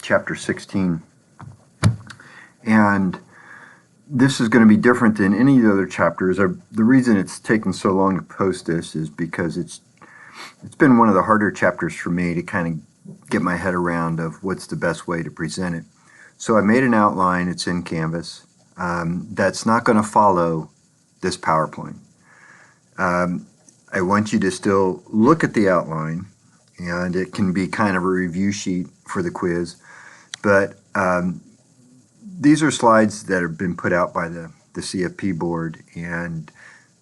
chapter 16. And this is going to be different than any of the other chapters. The reason it's taken so long to post this is because it's been one of the harder chapters for me to kind of get my head around of what's the best way to present it. So I made an outline, it's in Canvas, that's not going to follow this PowerPoint. I want you to still look at the outline, and it can be kind of a review sheet for the quiz, but these are slides that have been put out by the CFP board, and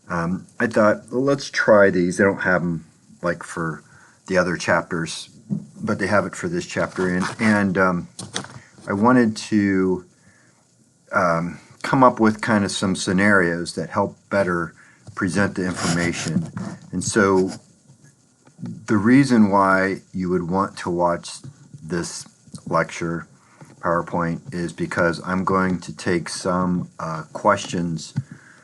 I thought, well, let's try these. They don't have them like for the other chapters, but they have it for this chapter, and I wanted to come up with kind of some scenarios that help better present the information. And so the reason why you would want to watch this lecture PowerPoint is because I'm going to take some questions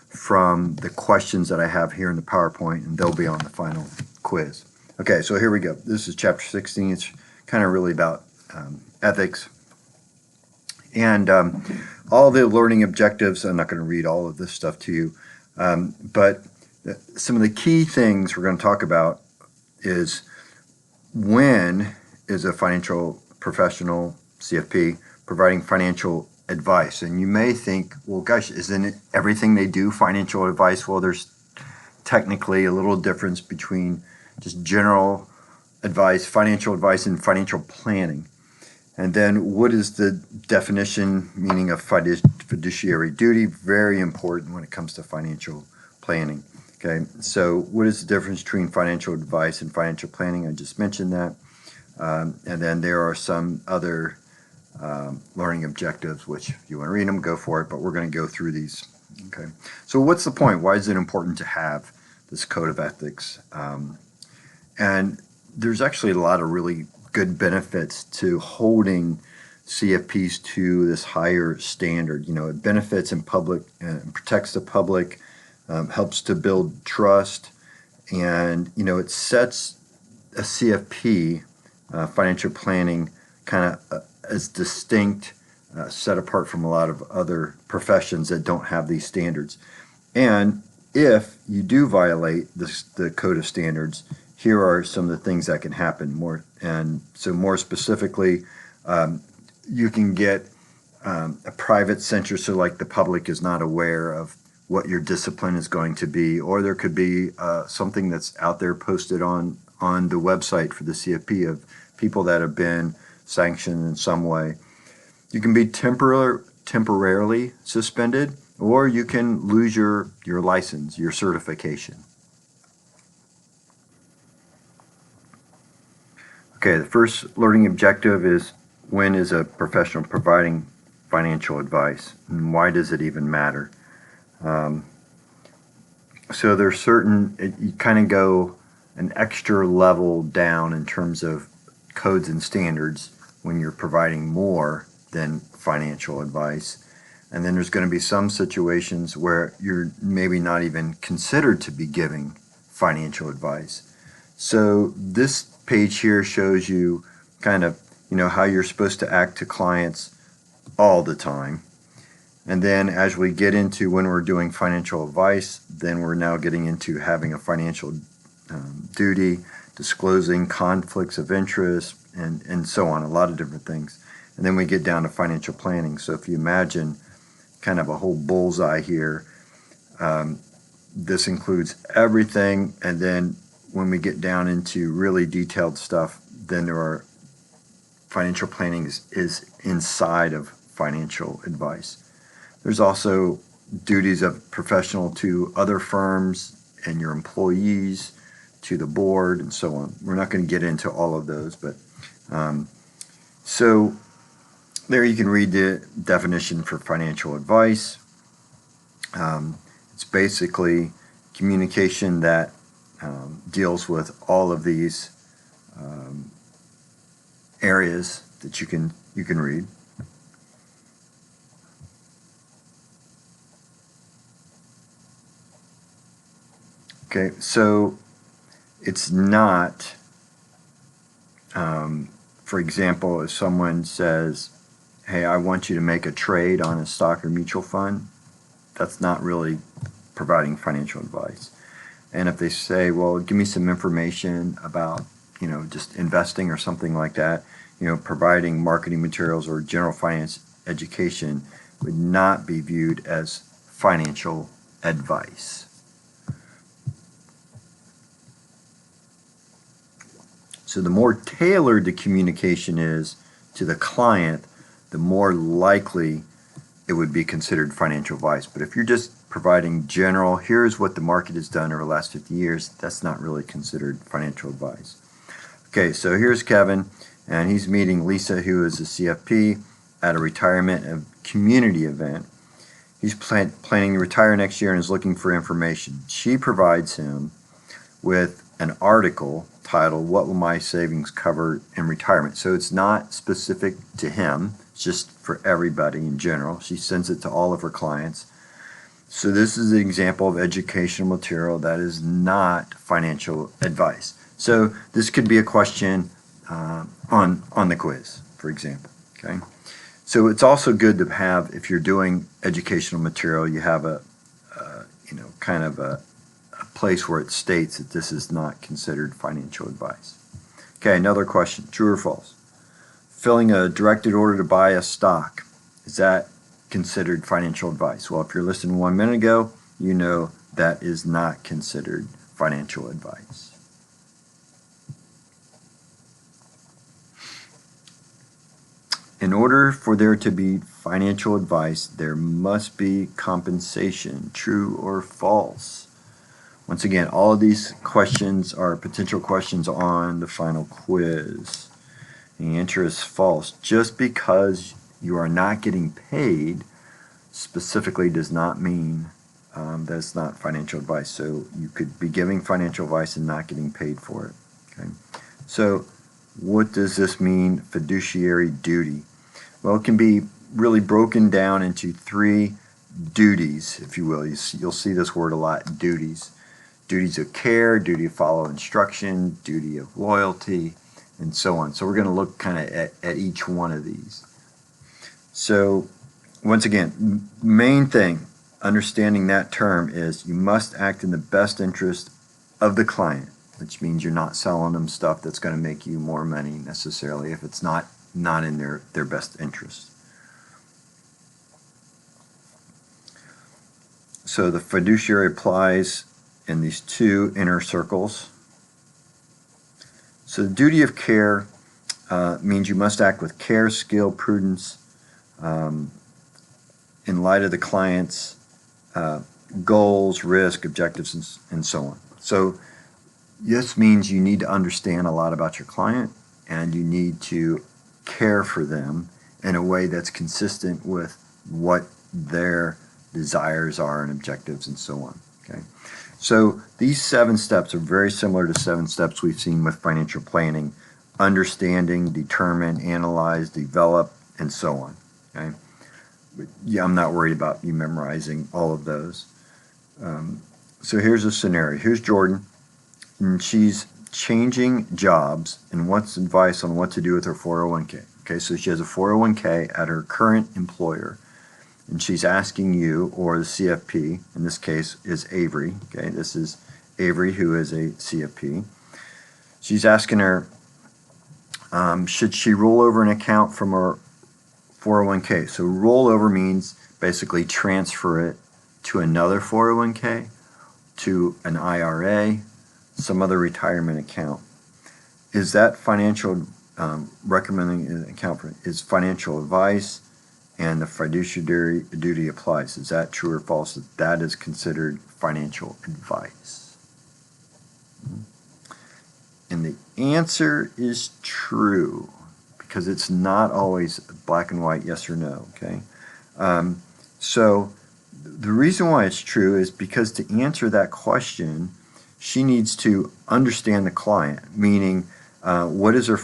from the questions that I have here in the PowerPoint, and they'll be on the final quiz. Okay, so here we go. This is chapter 16. It's kind of really about ethics. And all the learning objectives, I'm not going to read all of this stuff to you, but some of the key things we're going to talk about is when is a financial professional, CFP, providing financial advice. And you may think, well, gosh, isn't everything they do financial advice? Well, there's technically a little difference between just general advice, financial advice, and financial planning. And then what is the definition, meaning of fiduciary duty? Very important when it comes to financial planning. Okay, so what is the difference between financial advice and financial planning? I just mentioned that. And then there are some other learning objectives, which if you want to read them, go for it, but we're going to go through these. Okay, so what's the point? Why is it important to have this code of ethics? And there's actually a lot of really good benefits to holding CFPs to this higher standard. You know, it benefits in public and protects the public, helps to build trust, and you know, it sets a CFP, financial planning, kind of as distinct, set apart from a lot of other professions that don't have these standards. And if you do violate the code of standards, here are some of the things that can happen. More specifically, you can get a private censure, so like the public is not aware of what your discipline is going to be, or there could be something that's out there posted on the website for the CFP of people that have been sanctioned in some way. You can be temporarily suspended, or you can lose your license, your certification. Okay, the first learning objective is when is a professional providing financial advice, and why does it even matter? So there's you kind of go an extra level down in terms of codes and standards when you're providing more than financial advice. And then there's going to be some situations where you're maybe not even considered to be giving financial advice. So this page here shows you kind of, you know, how you're supposed to act to clients all the time. And then as we get into when we're doing financial advice, then we're now getting into having a financial duty, disclosing conflicts of interest, and so on, a lot of different things. And then we get down to financial planning. So if you imagine kind of a whole bullseye here, this includes everything. And then when we get down into really detailed stuff, then there are financial planning is inside of financial advice. There's also duties of professional to other firms and your employees, to the board, and so on. We're not going to get into all of those, but so there you can read the definition for financial advice. It's basically communication that deals with all of these areas that you can read. Okay, so it's not For example, if someone says, hey, I want you to make a trade on a stock or mutual fund, that's not really providing financial advice. And if they say, well, give me some information about, just investing or something like that, providing marketing materials or general finance education would not be viewed as financial advice. So the more tailored the communication is to the client, the more likely it would be considered financial advice. But if you're just providing general, here's what the market has done over the last 50 years, that's not really considered financial advice. Okay, so here's Kevin, and he's meeting Lisa, who is a CFP, at a retirement and community event. He's planning to retire next year and is looking for information. She provides him with an article titled, What Will My Savings Cover in Retirement? So it's not specific to him, it's just for everybody in general. She sends it to all of her clients. So this is an example of educational material that is not financial advice. So this could be a question on the quiz, for example. Okay. So it's also good to have, if you're doing educational material, you have a kind of a place where it states that this is not considered financial advice. Okay, another question, true or false? Filling a directed order to buy a stock, is that considered financial advice? Well, if you're listening 1 minute ago, you know that is not considered financial advice. In order for there to be financial advice, there must be compensation, true or false? Once again, all of these questions are potential questions on the final quiz. The answer is false. Just because you are not getting paid specifically does not mean that's not financial advice. So you could be giving financial advice and not getting paid for it. Okay. So what does this mean, fiduciary duty? Well, it can be really broken down into 3 duties, if you will. You'll see this word a lot, duties. Duties of care, duty of follow instruction, duty of loyalty, and so on. So we're going to look kind of at each one of these. So once again, main thing, understanding that term is you must act in the best interest of the client, which means you're not selling them stuff that's going to make you more money necessarily if it's not in their best interest. So the fiduciary applies in these 2 inner circles. So the duty of care means you must act with care, skill, prudence, in light of the client's goals, risk, objectives, and so on. So this means you need to understand a lot about your client, and you need to care for them in a way that's consistent with what their desires are and objectives and so on. Okay. So these 7 steps are very similar to 7 steps we've seen with financial planning: understanding, determine, analyze, develop, and so on. Okay. But yeah, I'm not worried about you memorizing all of those. So here's a scenario. Here's Jordan, and she's changing jobs and wants advice on what to do with her 401k. Okay, so she has a 401k at her current employer, and she's asking you, or the CFP, in this case is Avery. Okay, this is Avery, who is a CFP. She's asking her, should she roll over an account from her 401k? So roll over means basically transfer it to another 401k, to an IRA, some other retirement account. Is that financial, recommending an account for, is financial advice, and the fiduciary duty applies? Is that true or false? That is considered financial advice. And the answer is true, because it's not always black and white, yes or no, okay? So the reason why it's true is because to answer that question, she needs to understand the client, meaning what is her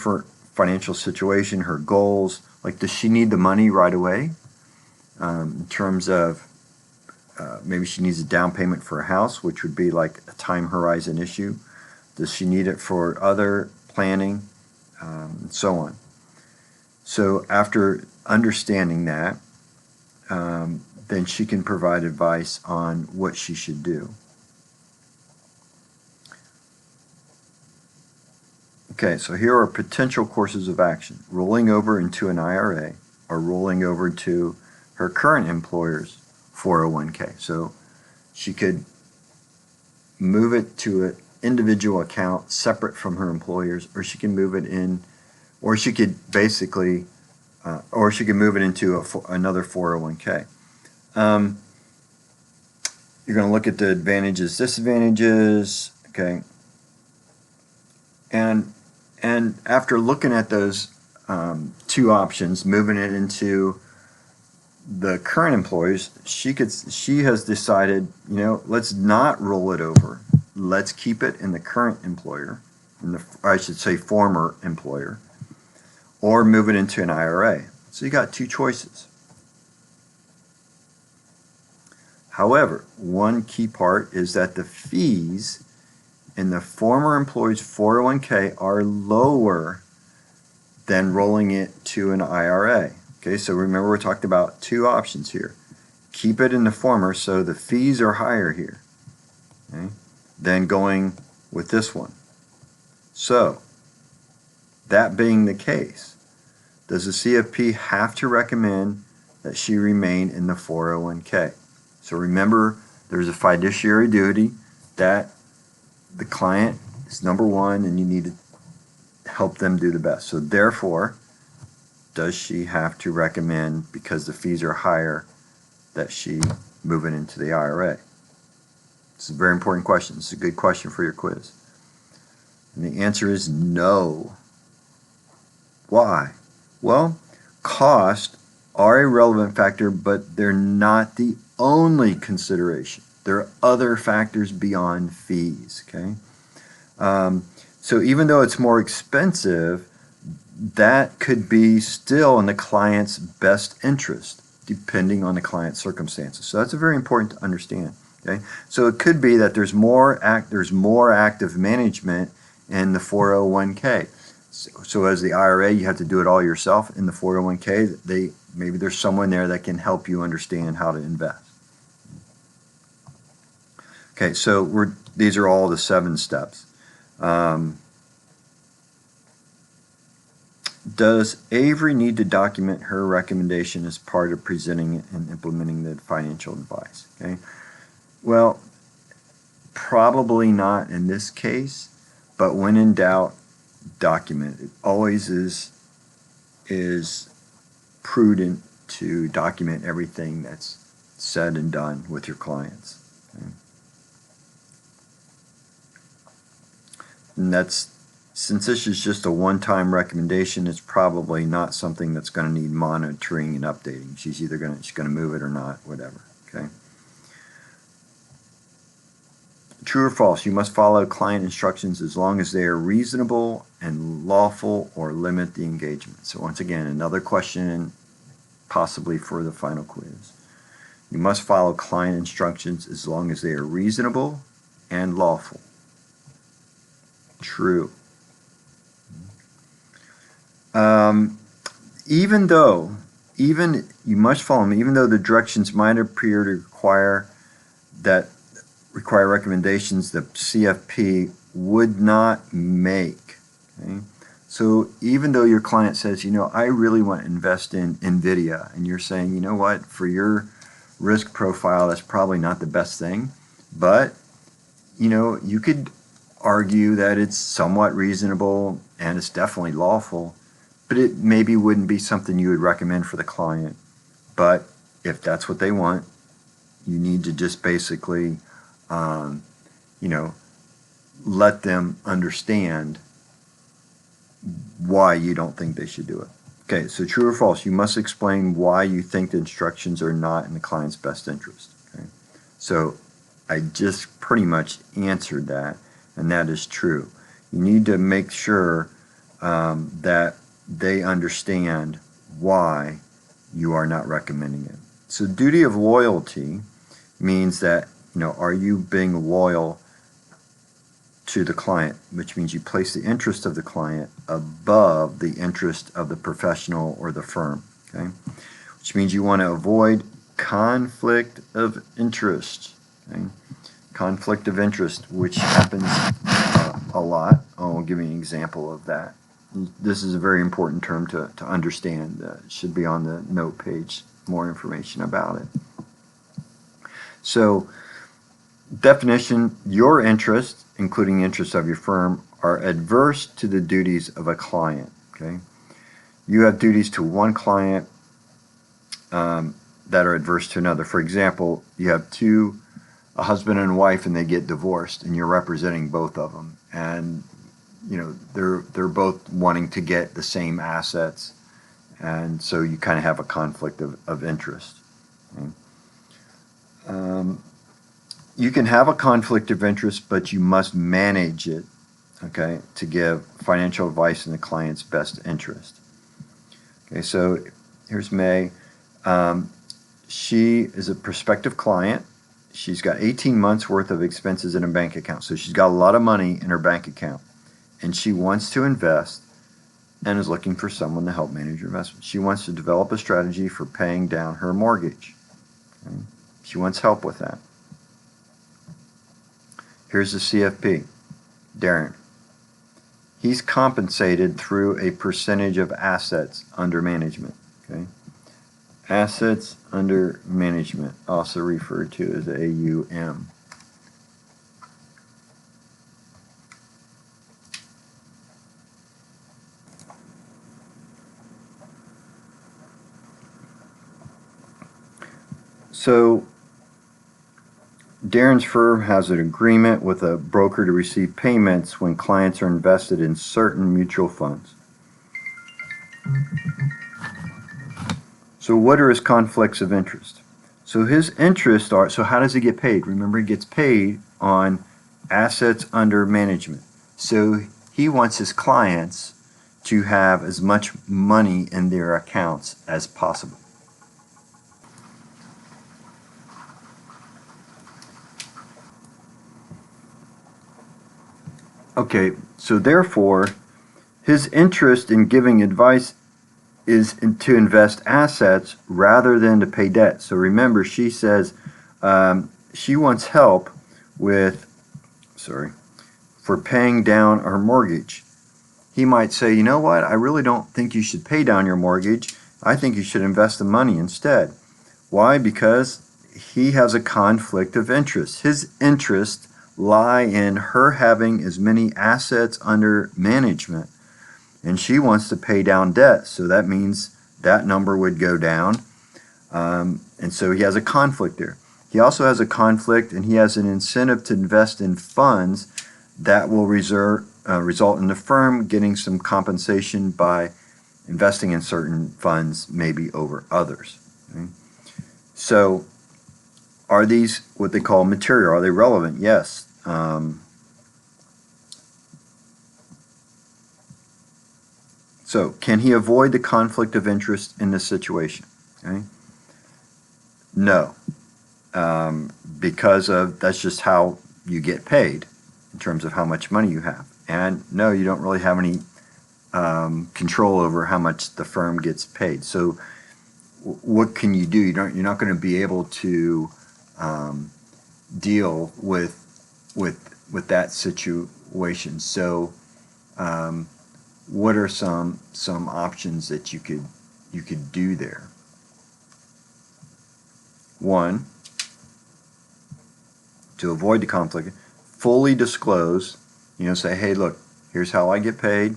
financial situation, her goals, like does she need the money right away? In terms of maybe she needs a down payment for a house, which would be like a time horizon issue. Does she need it for other planning, and so on? So after understanding that, then she can provide advice on what she should do. Okay, so here are potential courses of action. Rolling over into an IRA or rolling over to her current employer's 401k. So she could move it to an individual account separate from her employer's, or she can move it in, or she could basically, or she could move it into another 401k. You're going to look at the advantages, disadvantages, okay? And after looking at those two options, moving it into the current employees, she has decided, let's not roll it over. Let's keep it in the current employer, I should say former employer, or move it into an IRA. So you got two choices. However, one key part is that the fees in the former employee's 401k are lower than rolling it to an IRA. Okay, so remember we're talking about two options here. Keep it in the former, so the fees are higher here, okay, than going with this one. So, that being the case, does the CFP have to recommend that she remain in the 401k? So remember, there's a fiduciary duty that the client is number one, and you need to help them do the best. So therefore, does she have to recommend, because the fees are higher, that she move it into the IRA? It's a very important question. It's a good question for your quiz. And the answer is no. Why? Well, costs are a relevant factor, but they're not the only consideration. There are other factors beyond fees, okay? So even though it's more expensive, that could be still in the client's best interest, depending on the client's circumstances. So that's very important to understand, okay? So it could be that there's more active management in the 401k. So as the IRA, you have to do it all yourself. In the 401k, maybe there's someone there that can help you understand how to invest. Okay, so these are all the 7 steps. Does Avery need to document her recommendation as part of presenting and implementing the financial advice? Okay, well, probably not in this case, but when in doubt, document. It always is prudent to document everything that's said and done with your clients. Okay? And since this is just a one-time recommendation, it's probably not something that's going to need monitoring and updating. She's going to move it or not, whatever. Okay. True or false? You must follow client instructions as long as they are reasonable and lawful or limit the engagement. So once again, another question possibly for the final quiz. You must follow client instructions as long as they are reasonable and lawful. True. Even you must follow them, even though the directions might appear to require recommendations the CFP would not make. Okay? So even though your client says, I really want to invest in NVIDIA, and you're saying, you know what, for your risk profile, that's probably not the best thing, but you could argue that it's somewhat reasonable and it's definitely lawful, but it maybe wouldn't be something you would recommend for the client. But if that's what they want, you need to just basically let them understand why you don't think they should do it. Okay, so true or false, you must explain why you think the instructions are not in the client's best interest. Okay? So I just pretty much answered that, and that is true. You need to make sure that they understand why you are not recommending it. So duty of loyalty means that, are you being loyal to the client, which means you place the interest of the client above the interest of the professional or the firm, okay? Which means you want to avoid conflict of interest, okay? Conflict of interest, which happens a lot. I'll give you an example of that. This is a very important term to understand. It should be on the note page, more information about it. So, definition, your interests, including the interests of your firm, are adverse to the duties of a client, okay? You have duties to one client that are adverse to another. For example, you have a husband and wife, and they get divorced, and you're representing both of them, and you know they're both wanting to get the same assets, and so you kind of have a conflict of interest. Okay? You can have a conflict of interest, but you must manage it, okay, to give financial advice in the client's best interest. Okay, so here's May. She is a prospective client. She's got 18 months worth of expenses in a bank account. So she's got a lot of money in her bank account, and she wants to invest and is looking for someone to help manage her investment. She wants to develop a strategy for paying down her mortgage. Okay? She wants help with that. Here's the CFP, Darren. He's compensated through a percentage of assets under management. Okay? Assets under management, also referred to as AUM. So, Darren's firm has an agreement with a broker to receive payments when clients are invested in certain mutual funds. So what are his conflicts of interest? So his interests are, so how does he get paid? Remember, he gets paid on assets under management. So he wants his clients to have as much money in their accounts as possible. Okay, so therefore, his interest in giving advice is to invest assets rather than to pay debt. So remember, she says she wants help with, for paying down her mortgage. He might say, you know what, I really don't think you should pay down your mortgage. I think you should invest the money instead. Why? Because he has a conflict of interest. His interests lie in her having as many assets under management, and she wants to pay down debt, so that means that number would go down, and so he has a conflict there. He also has a conflict, and he has an incentive to invest in funds that will result in the firm getting some compensation by investing in certain funds, maybe over others. Okay? So are these what they call material? Are they relevant? Yes. So can he avoid the conflict of interest in this situation? Okay? No. Because that's just how you get paid in terms of how much money you have. And no, you don't really have any control over how much the firm gets paid. So what can you do? You're not going to be able to deal with that situation. So what are some options that you could do there? One, to avoid the conflict, fully disclose, say, hey, look, here's how I get paid,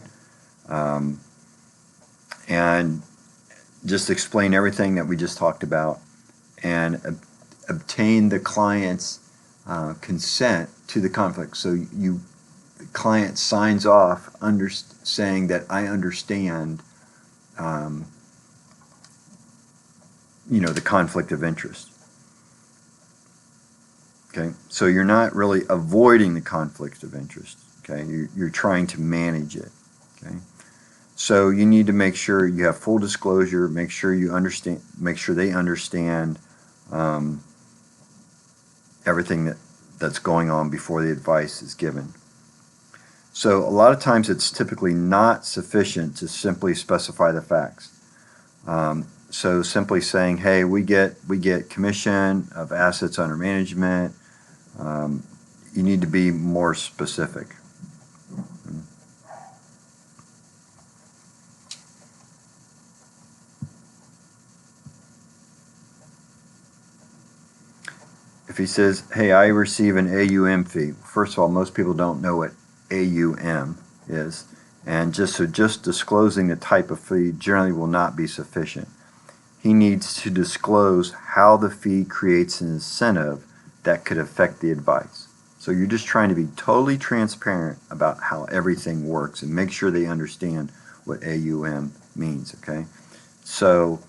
and just explain everything that we just talked about, and obtain the client's consent to the conflict. So the client signs off saying that I understand the conflict of interest. Okay, so you're not really avoiding the conflict of interest. Okay, you're trying to manage it. Okay, so you need to make sure you have full disclosure. Make sure you understand. Make sure they understand everything that's going on before the advice is given. So a lot of times it's typically not sufficient to simply specify the facts. So simply saying, hey, we get commission of assets under management, you need to be more specific. If he says, hey, I receive an AUM fee, first of all, most people don't know what AUM is, and just disclosing the type of fee generally will not be sufficient. He needs to disclose how the fee creates an incentive that could affect the advice. So you're just trying to be totally transparent about how everything works and make sure they understand what AUM means, okay? So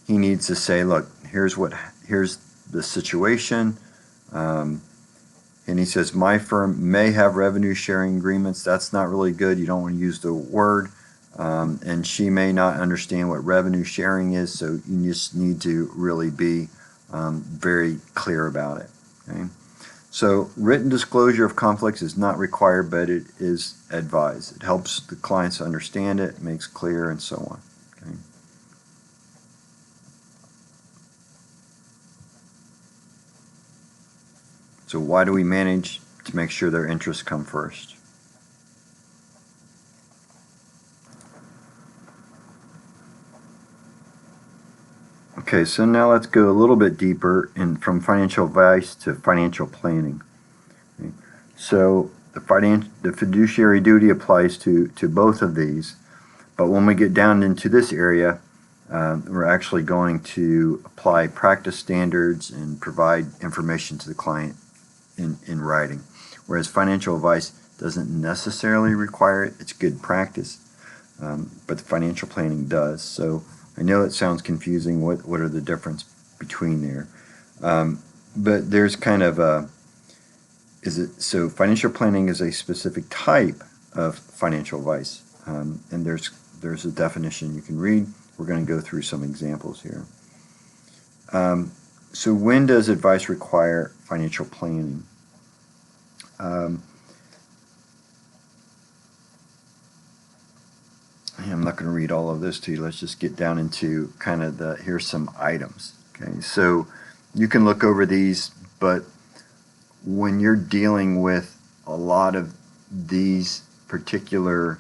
he needs to say, look, here's the situation. And he says, my firm may have revenue sharing agreements. That's not really good. You don't want to use the word. And she may not understand what revenue sharing is, so you just need to really be very clear about it. Okay? So written disclosure of conflicts is not required, but it is advised. It helps the clients understand it, makes clear, and so on. Okay? So why do we manage? To make sure their interests come first. Okay, so now let's go a little bit deeper from financial advice to financial planning. Okay. So the fiduciary duty applies to both of these, but when we get down into this area, we're actually going to apply practice standards and provide information to the client in writing. Whereas financial advice doesn't necessarily require it. It's good practice, but the financial planning does. So I know it sounds confusing. What are the difference between there? But there's kind of so financial planning is a specific type of financial advice, and there's a definition you can read. We're going to go through some examples here. So when does advice require financial planning? I'm not going to read all of this to you. Let's just get down into kind of here's some items. Okay, so you can look over these, but when you're dealing with a lot of these particular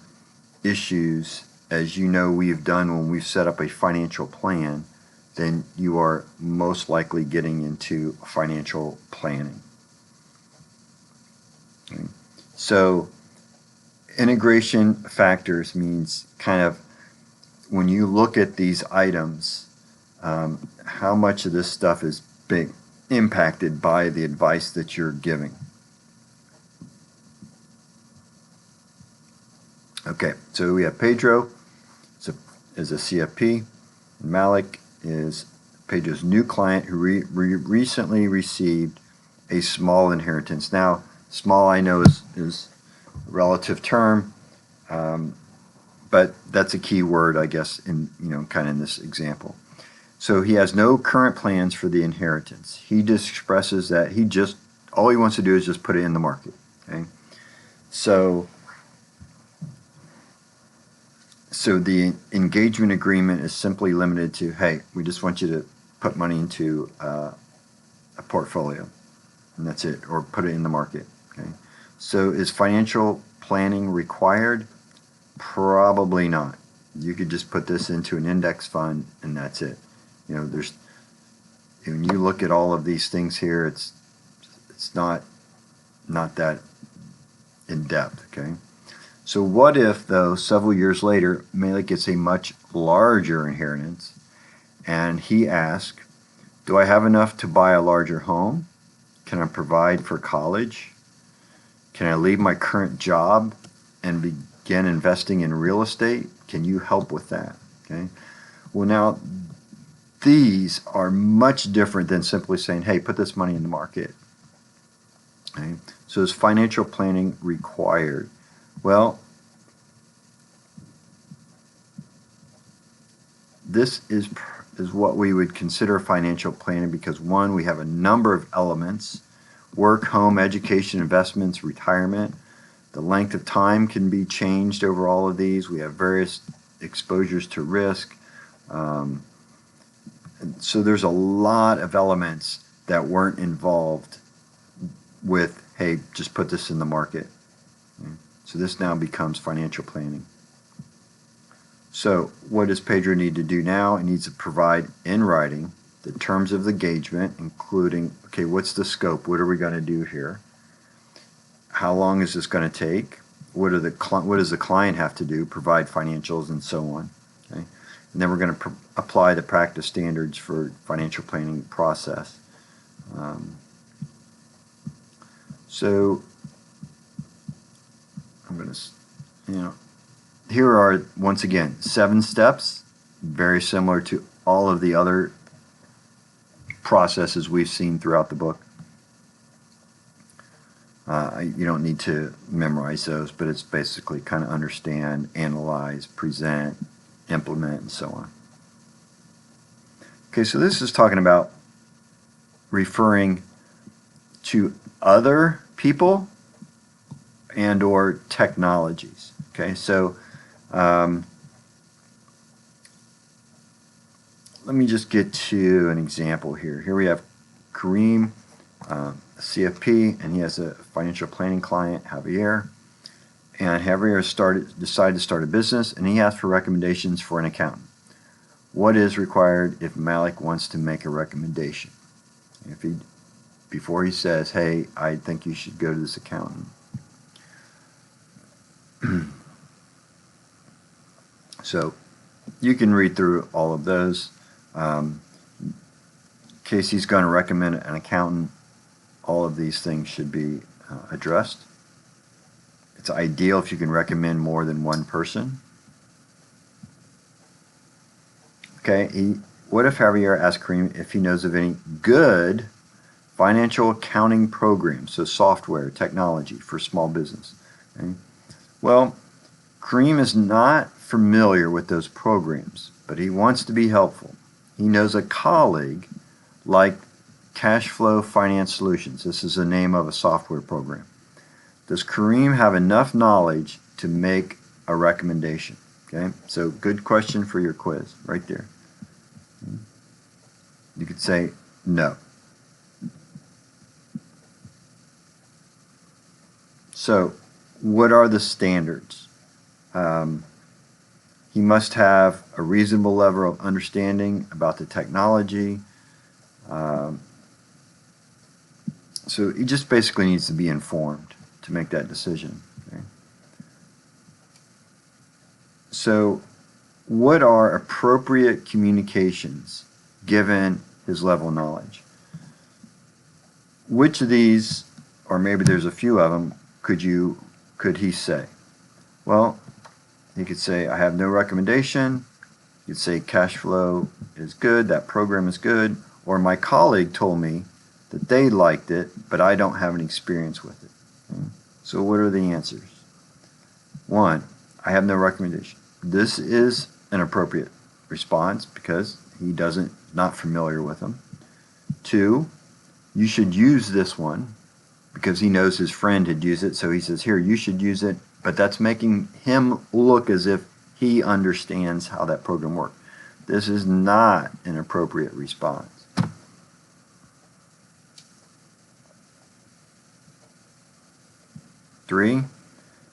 issues, as you know we've done when we've set up a financial plan, then you are most likely getting into financial planning. Okay. So integration factors means kind of when you look at these items, how much of this stuff is being impacted by the advice that you're giving. Okay, so we have Pedro is a CFP. Malik is Pedro's new client who recently received a small inheritance. Now, small I know is a relative term, but that's a key word, I guess, in kind of in this example. So he has no current plans for the inheritance. He just expresses that all he wants to do is just put it in the market. Okay, so the engagement agreement is simply limited to, hey, we just want you to put money into a portfolio, and that's it, or put it in the market. Okay, so is financial planning required? Probably not. You could just put this into an index fund, and that's it. When you look at all of these things here, it's not that in depth. Okay. So what if, though, several years later, Malik gets a much larger inheritance, and he asks, do I have enough to buy a larger home? Can I provide for college? Can I leave my current job and begin investing in real estate? Can you help with that? Okay. Well, now, these are much different than simply saying, hey, put this money in the market. Okay. So is financial planning required? Well, this is what we would consider financial planning because, one, we have a number of elements: work, home, education, investments, retirement. The length of time can be changed over all of these. We have various exposures to risk. So there's a lot of elements that weren't involved with, hey, just put this in the market. So this now becomes financial planning. So what does Pedro need to do now? He needs to provide in writing the terms of the engagement, including, okay, what's the scope? What are we going to do here? How long is this going to take? What does the client have to do? Provide financials and so on. Okay? And then we're going to apply the practice standards for financial planning process. So I'm going to, here are, once again, 7 steps, very similar to all of the other processes we've seen throughout the book. You don't need to memorize those, but it's basically kind of understand, analyze, present, implement, and so on. Okay, so this is talking about referring to other people and or technologies. Okay, so let me just get to an example here. Here we have Kareem, a CFP, and he has a financial planning client, Javier. And Javier decided to start a business, and he asked for recommendations for an accountant. What is required if Malik wants to make a recommendation? Before he says, hey, I think you should go to this accountant. So you can read through all of those. Casey's going to recommend an accountant. All of these things should be addressed. It's ideal if you can recommend more than one person. Okay, what if Javier asks Kareem if he knows of any good financial accounting programs, so software, technology for small business? Okay? Well, Kareem is not familiar with those programs, but he wants to be helpful. He knows a colleague like Cash Flow Finance Solutions. This is the name of a software program. Does Kareem have enough knowledge to make a recommendation? Okay, so good question for your quiz right there. You could say no. So what are the standards? He must have a reasonable level of understanding about the technology. So he just basically needs to be informed to make that decision. Okay? So what are appropriate communications given his level of knowledge? Which of these, or maybe there's a few of them, could he say? Well, he could say, I have no recommendation. You could say cash flow is good, that program is good, or my colleague told me that they liked it, but I don't have any experience with it. Okay? So what are the answers? 1, I have no recommendation. This is an appropriate response because he not familiar with them. 2, you should use this one because he knows his friend had used it, so he says, here, you should use it, but that's making him look as if he understands how that program works. This is not an appropriate response. 3,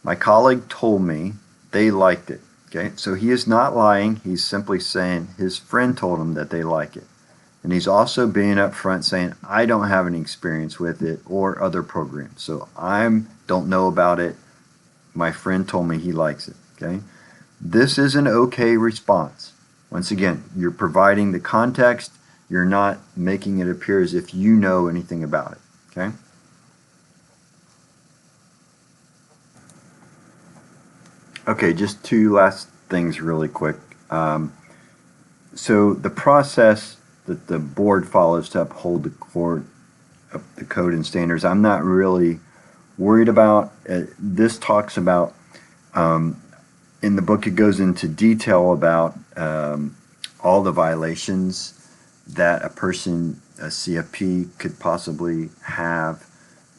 my colleague told me they liked it. Okay, so he is not lying. He's simply saying his friend told him that they like it. And he's also being upfront saying, I don't have any experience with it or other programs. So I don't know about it. My friend told me he likes it. Okay, this is an okay response. Once again, you're providing the context. You're not making it appear as if you know anything about it. Okay. Okay, just 2 last things really quick. So the process that the board follows to uphold the code and standards, I'm not really worried about. This talks about, in the book it goes into detail about all the violations that a CFP could possibly have.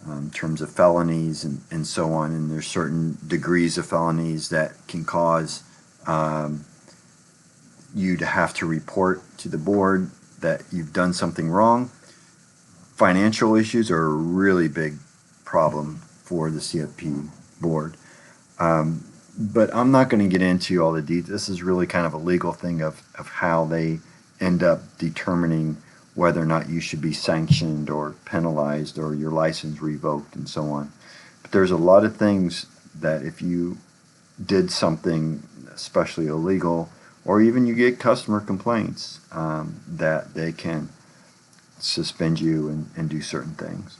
in terms of felonies and so on. And there's certain degrees of felonies that can cause you to have to report to the board that you've done something wrong. Financial issues are a really big problem for the CFP board. But I'm not going to get into all the details. This is really kind of a legal thing of how they end up determining whether or not you should be sanctioned or penalized or your license revoked and so on. But there's a lot of things that if you did something especially illegal, or even you get customer complaints, that they can suspend you and do certain things.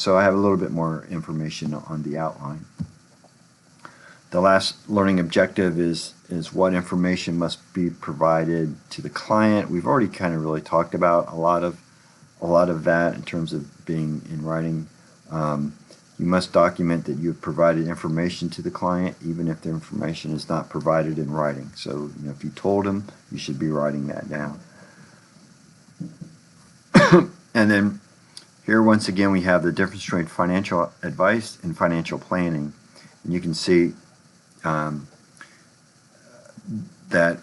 So I have a little bit more information on the outline. The last learning objective is what information must be provided to the client. We've already kind of really talked about a lot of that in terms of being in writing. You must document that you have provided information to the client, even if the information is not provided in writing. So, if you told them, you should be writing that down. And then here, once again, we have the difference between financial advice and financial planning. And you can see that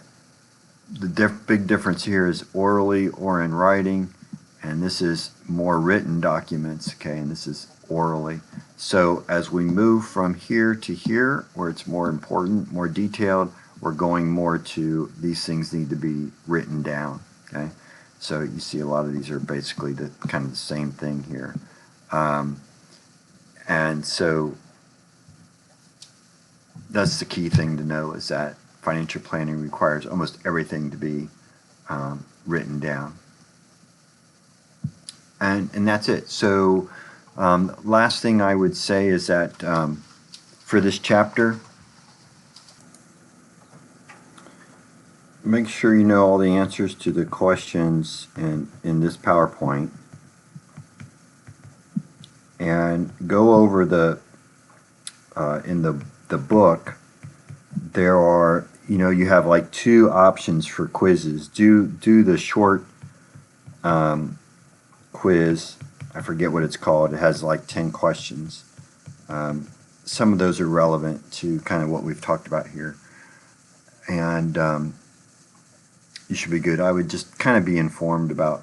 the big difference here is orally or in writing, and this is more written documents, okay, and this is orally. So as we move from here to here, where it's more important, more detailed, we're going more to these things need to be written down, okay? So you see a lot of these are basically the kind of the same thing here. And so that's the key thing to know, is that financial planning requires almost everything to be written down. And that's it. So last thing I would say is that for this chapter, make sure you know all the answers to the questions in this PowerPoint, and go over in the book. There are, you have like 2 options for quizzes. Do the short quiz. I forget what it's called. It has like 10 questions. Some of those are relevant to kind of what we've talked about here. And you should be good. I would just kind of be informed about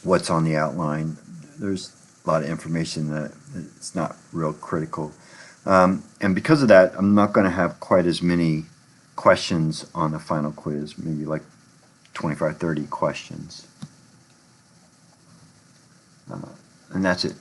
what's on the outline. There's a lot of information that it's not real critical. And because of that, I'm not going to have quite as many questions on the final quiz, maybe like 25, 30 questions. And that's it.